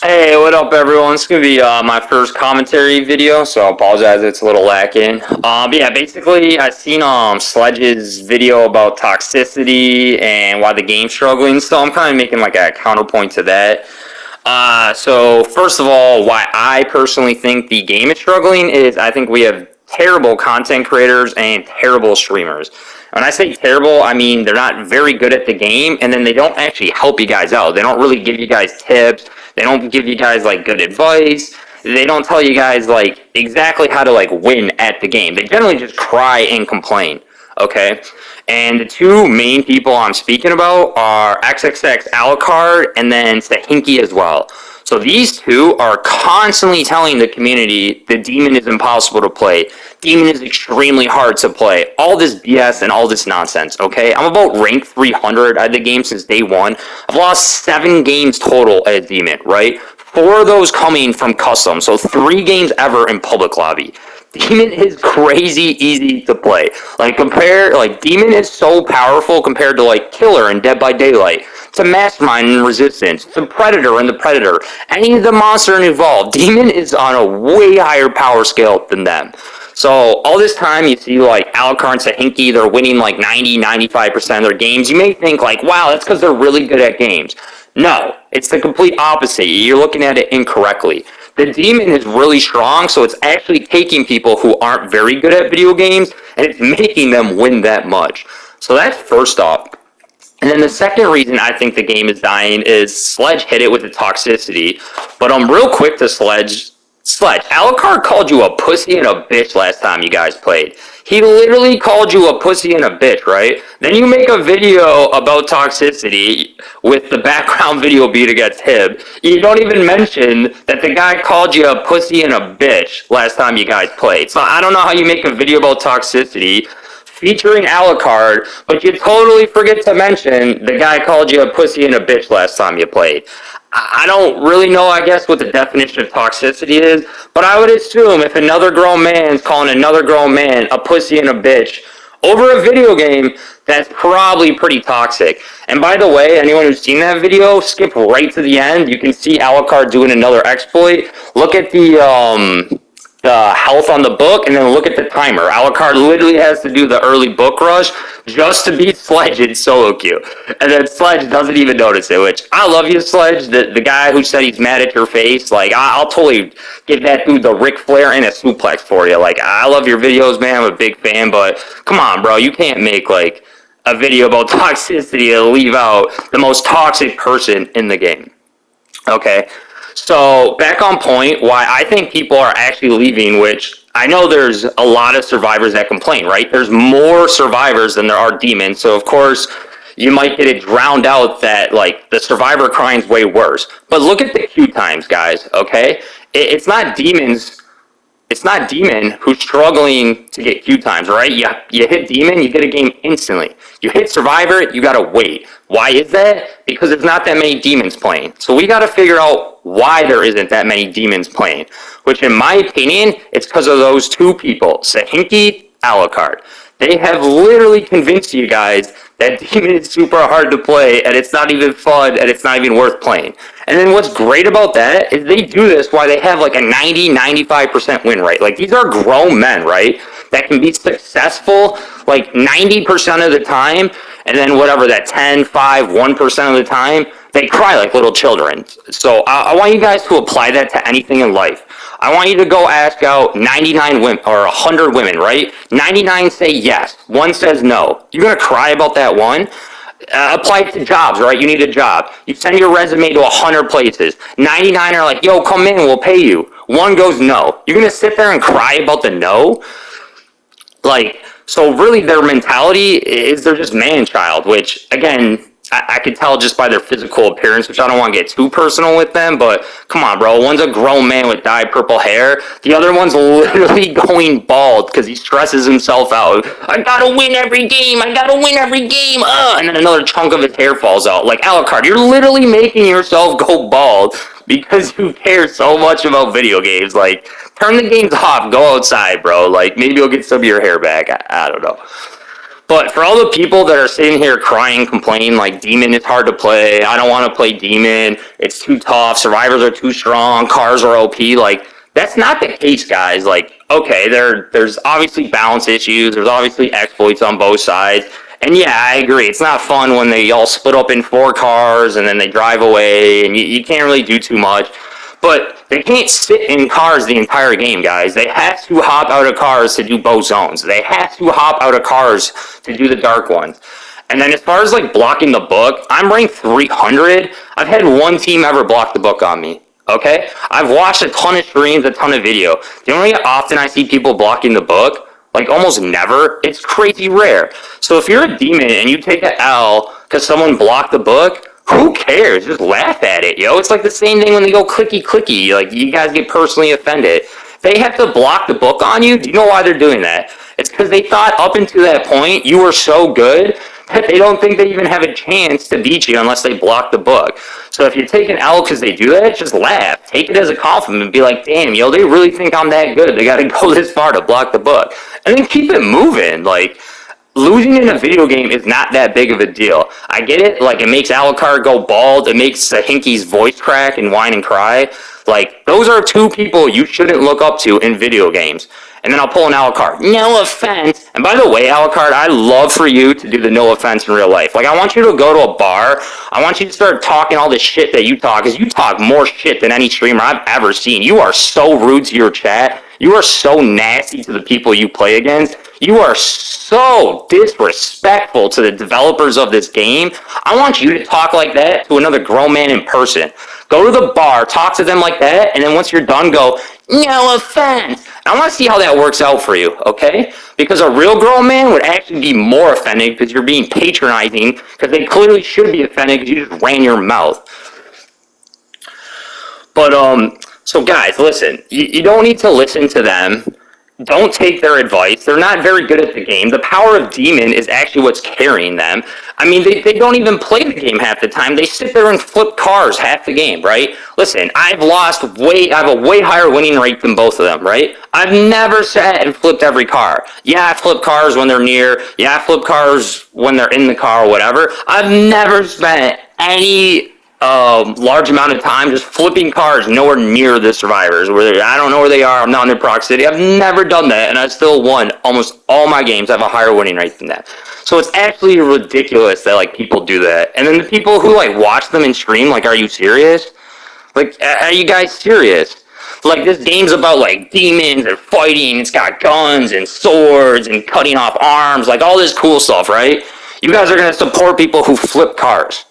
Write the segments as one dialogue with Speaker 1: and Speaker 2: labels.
Speaker 1: Hey, what up, everyone? It's gonna be my first commentary video, so I apologize if it's a little lacking. But yeah, basically, I seen Sledge's video about toxicity and why the game's struggling, so I'm kind of making like a counterpoint to that. So first of all, why I personally think the game is struggling is I think we have terrible content creators and terrible streamers. When I say terrible, I mean they're not very good at the game, and then they don't actually help you guys out. They don't really give you guys tips. They don't give you guys like good advice. They don't tell you guys like exactly how to like win at the game. They generally just cry and complain. Okay, and the two main people I'm speaking about are XXX Alucard and then Sohinki as well. So these two are constantly telling the community the demon is impossible to play. Demon is extremely hard to play. All this BS and all this nonsense, okay? I'm about rank 300 at the game since day one. I've lost 7 games total at Demon, right? 4 of those coming from custom, so 3 games ever in public lobby. Demon is crazy easy to play. Demon is so powerful compared to like Killer and Dead by Daylight, to Mastermind and Resistance, to Predator and the Predator. Any of the monster involved, Demon is on a way higher power scale than them. So all this time you see like Alucard and Sohinki, they're winning like 90-95% of their games. You may think like, wow, that's because they're really good at games. No, it's the complete opposite. You're looking at it incorrectly. The demon is really strong, so it's actually taking people who aren't very good at video games, and it's making them win that much. So that's first off. And then the second reason I think the game is dying is Sledge hit it with the toxicity. But I'm real quick to Sledge, Alucard called you a pussy and a bitch last time you guys played. He literally called you a pussy and a bitch, right? Then you make a video about toxicity with the background video beat against him. You don't even mention that the guy called you a pussy and a bitch last time you guys played. So I don't know how you make a video about toxicity featuring Alucard, but you totally forget to mention the guy called you a pussy and a bitch last time you played. I don't really know, I guess, what the definition of toxicity is, but I would assume if another grown man's calling another grown man a pussy and a bitch over a video game, that's probably pretty toxic. And by the way, anyone who's seen that video, skip right to the end. You can see Alucard doing another exploit. Look at the health on the book, and then look at the timer. Alucard literally has to do the early book rush just to beat Sledge in solo queue. And then Sledge doesn't even notice it, which I love you, Sledge. The guy who said he's mad at your face, like, I'll totally give that dude the Ric Flair and a suplex for you. Like, I love your videos, man. I'm a big fan, but come on, bro. You can't make, like, a video about toxicity and leave out the most toxic person in the game. Okay? So back on point, why I think people are actually leaving, which I know there's a lot of survivors that complain, right? There's more survivors than there are demons. So of course, you might get it drowned out that like the survivor crying is way worse. But look at the queue times, guys, okay? It's not demons. It's not Demon who's struggling to get queue times, right? You hit Demon, you get a game instantly. You hit Survivor, you gotta wait. Why is that? Because there's not that many demons playing. So we gotta figure out why there isn't that many demons playing. Which in my opinion, it's because of those two people, Sohinki, Alucard. They have literally convinced you guys that Demon is super hard to play, and it's not even fun, and it's not even worth playing. And then what's great about that is they do this while they have like a 90-95% win rate. Like these are grown men, right? That can be successful like 90% of the time, and then whatever that 10, 5, 1% of the time, they cry like little children. So I want you guys to apply that to anything in life. I want you to go ask out 99 women or 100 women, right? 99 say yes, 1 says no. You're gonna cry about that one. Apply it to jobs, right? You need a job. You send your resume to 100 places. 99 are like, yo, come in, we'll pay you. 1 goes no. You're gonna sit there and cry about the no? Like, so really their mentality is they're just man-child, which, again, I could tell just by their physical appearance, which I don't want to get too personal with them, but come on, bro. One's a grown man with dyed purple hair. The other one's literally going bald because he stresses himself out. I gotta win every game. I gotta win every game. And then another chunk of his hair falls out. Like, Alucard, you're literally making yourself go bald because you care so much about video games. Like, turn the games off. Go outside, bro. Like, maybe you'll get some of your hair back. I don't know. But for all the people that are sitting here crying, complaining, like, Demon is hard to play, I don't want to play Demon, it's too tough, survivors are too strong, cars are OP, like, that's not the case, guys. Like, okay, there's obviously balance issues, there's obviously exploits on both sides, and yeah, I agree, it's not fun when they all split up in 4 cars and then they drive away, and you can't really do too much. But they can't sit in cars the entire game, guys. They have to hop out of cars to do both zones. They have to hop out of cars to do the dark ones. And then as far as like blocking the book, I'm ranked 300. I've had one team ever block the book on me. Okay? I've watched a ton of streams, a ton of video. Do you know how often I see people blocking the book? Like almost never. It's crazy rare. So if you're a demon and you take an L because someone blocked the book, who cares? Just laugh at it, yo. It's like the same thing when they go clicky clicky. Like, you guys get personally offended. They have to block the book on you. Do you know why they're doing that? It's because they thought up until that point you were so good that they don't think they even have a chance to beat you unless they block the book. So if you take an L because they do that, just laugh. Take it as a compliment and be like, damn, yo, they really think I'm that good. They got to go this far to block the book. And then keep it moving. Like, losing in a video game is not that big of a deal. I get it, like, it makes Alucard go bald, it makes Sohinki's voice crack and whine and cry. Like, those are 2 people you shouldn't look up to in video games. And then I'll pull an Alucard. No offense. And by the way, Alucard, I love for you to do the no offense in real life. Like, I want you to go to a bar. I want you to start talking all this shit that you talk, because you talk more shit than any streamer I've ever seen. You are so rude to your chat. You are so nasty to the people you play against. You are so disrespectful to the developers of this game. I want you to talk like that to another grown man in person. Go to the bar, talk to them like that, and then once you're done, go, no offense. I want to see how that works out for you, okay? Because a real grown man would actually be more offended because you're being patronizing, because they clearly should be offended because you just ran your mouth. But, so guys, listen, you don't need to listen to them. Don't take their advice. They're not very good at the game. The power of Demon is actually what's carrying them. I mean, they don't even play the game half the time. They sit there and flip cars half the game, right? Listen, I have a way higher winning rate than both of them, right? I've never sat and flipped every car. Yeah, I flip cars when they're near. Yeah, I flip cars when they're in the car or whatever. I've never spent any large amount of time just flipping cars nowhere near the survivors. I don't know where they are. I'm not in their proximity. I've never done that, and I still won almost all my games. I have a higher winning rate than that. So it's actually ridiculous that like people do that. And then the people who like watch them and stream, like, are you serious? Like, are you guys serious? Like, this game's about like demons and fighting. It's got guns and swords and cutting off arms, like all this cool stuff, right? You guys are gonna support people who flip cars.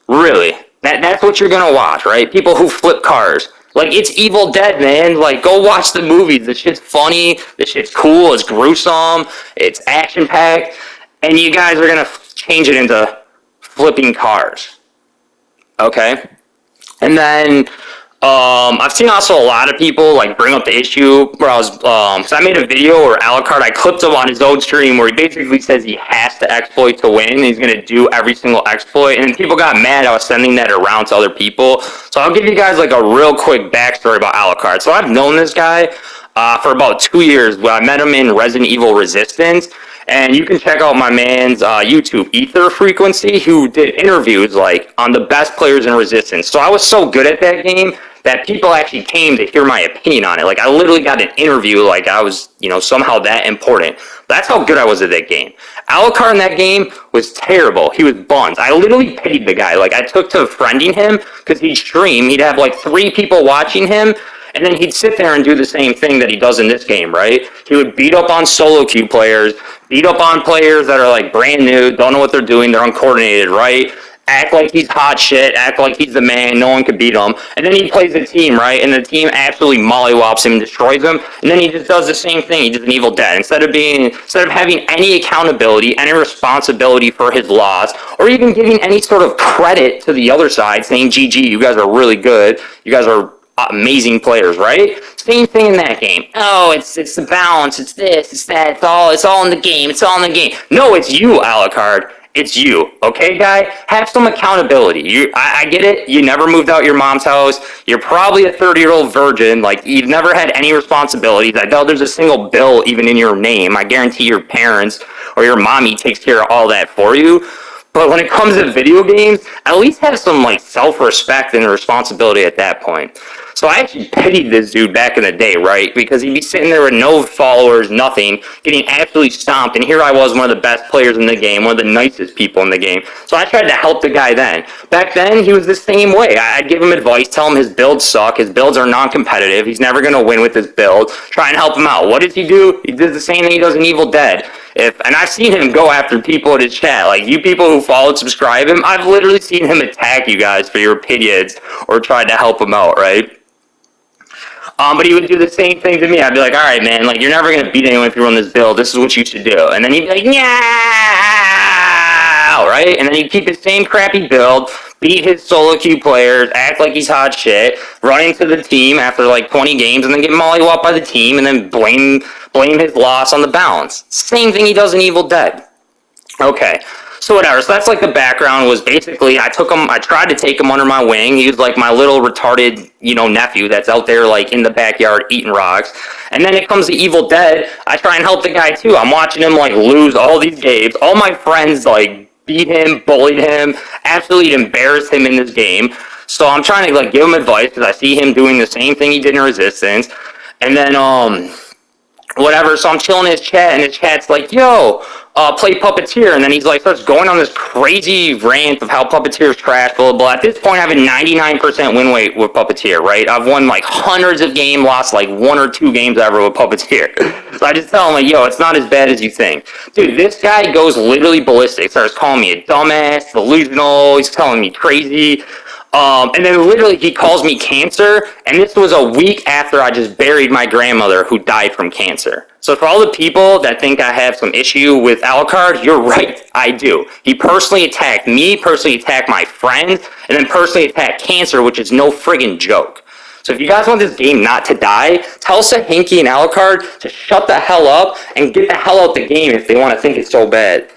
Speaker 1: Really? That's what you're gonna watch, right? People who flip cars. Like, it's Evil Dead, man. Like, go watch the movies. This shit's funny. This shit's cool. It's gruesome. It's action-packed. And you guys are gonna change it into flipping cars. Okay? And then, I've seen also a lot of people, like, bring up the issue where so I made a video where Alucard, I clipped him on his own stream where he basically says he has to exploit to win, and he's going to do every single exploit, and then people got mad I was sending that around to other people. So I'll give you guys, like, a real quick backstory about Alucard. So I've known this guy for about 2 years. I met him in Resident Evil Resistance, and you can check out my man's YouTube, Ether Frequency, who did interviews, like, on the best players in Resistance. So I was so good at that game that people actually came to hear my opinion on it. Like, I literally got an interview like I was, somehow that important. That's how good I was at that game. Alucard in that game was terrible. He was buns. I literally paid the guy. Like, I took to friending him because he'd stream. He'd have, like, 3 people watching him, and then he'd sit there and do the same thing that he does in this game, right? He would beat up on solo queue players, beat up on players that are, like, brand new, don't know what they're doing, they're uncoordinated, right? Act like he's hot shit, act like he's the man, no one could beat him. And then he plays a team, right? And the team absolutely mollywops him and destroys him. And then he just does the same thing. He does an Evil Dead. Instead of having any accountability, any responsibility for his loss, or even giving any sort of credit to the other side, saying, GG, you guys are really good. You guys are amazing players, right? Same thing in that game. Oh, it's the balance, it's this, it's that, it's all in the game, it's all in the game. No, it's you, Alucard. it's you, okay, guy? Have some accountability. I get it. You never moved out your mom's house. You're probably a 30-year-old virgin. Like, you've never had any responsibilities. I doubt there's a single bill even in your name. I guarantee your parents or your mommy takes care of all that for you. But when it comes to video games, at least have some like self-respect and responsibility at that point. So I actually pitied this dude back in the day, right? Because he'd be sitting there with no followers, nothing, getting absolutely stomped, and here I was, one of the best players in the game, one of the nicest people in the game. So I tried to help the guy then. Back then, he was the same way. I'd give him advice, tell him his builds suck, his builds are non-competitive, he's never going to win with his build, try and help him out. What does he do? He does the same thing he does in Evil Dead. And I've seen him go after people in his chat. Like, you people who follow and subscribe him, I've literally seen him attack you guys for your opinions or try to help him out, right? But he would do the same thing to me. I'd be like, all right, man, like, you're never going to beat anyone if you run this build. This is what you should do. And then he'd be like, yeah, right? And then he'd keep his same crappy build, beat his solo queue players, act like he's hot shit, run into the team after like 20 games, and then get mollywopped by the team, and then blame his loss on the balance. Same thing he does in Evil Dead. Okay. So whatever, so that's like the background. Was basically I tried to take him under my wing. He was like my little retarded, nephew that's out there like in the backyard eating rocks. And then it comes to Evil Dead, I try and help the guy too. I'm watching him like lose all these games. All my friends like beat him, bullied him, absolutely embarrassed him in this game. So I'm trying to like give him advice because I see him doing the same thing he did in Resistance. And then whatever, so I'm chilling in his chat, and his chat's like, yo, play Puppeteer, and then he's like, starts going on this crazy rant of how Puppeteer is trash, blah, blah, blah. At this point, I have a 99% win rate with Puppeteer, right? I've won like hundreds of games, lost like 1 or 2 games ever with Puppeteer. So I just tell him, like, yo, it's not as bad as you think. Dude, this guy goes literally ballistic, starts calling me a dumbass, delusional, he's telling me crazy. And then literally he calls me cancer, and this was a week after I just buried my grandmother who died from cancer. So for all the people that think I have some issue with Alucard, you're right, I do. He personally attacked me, personally attacked my friends, and then personally attacked cancer, which is no friggin' joke. So if you guys want this game not to die, tell Sohinki and Alucard to shut the hell up and get the hell out the game if they want to think it's so bad.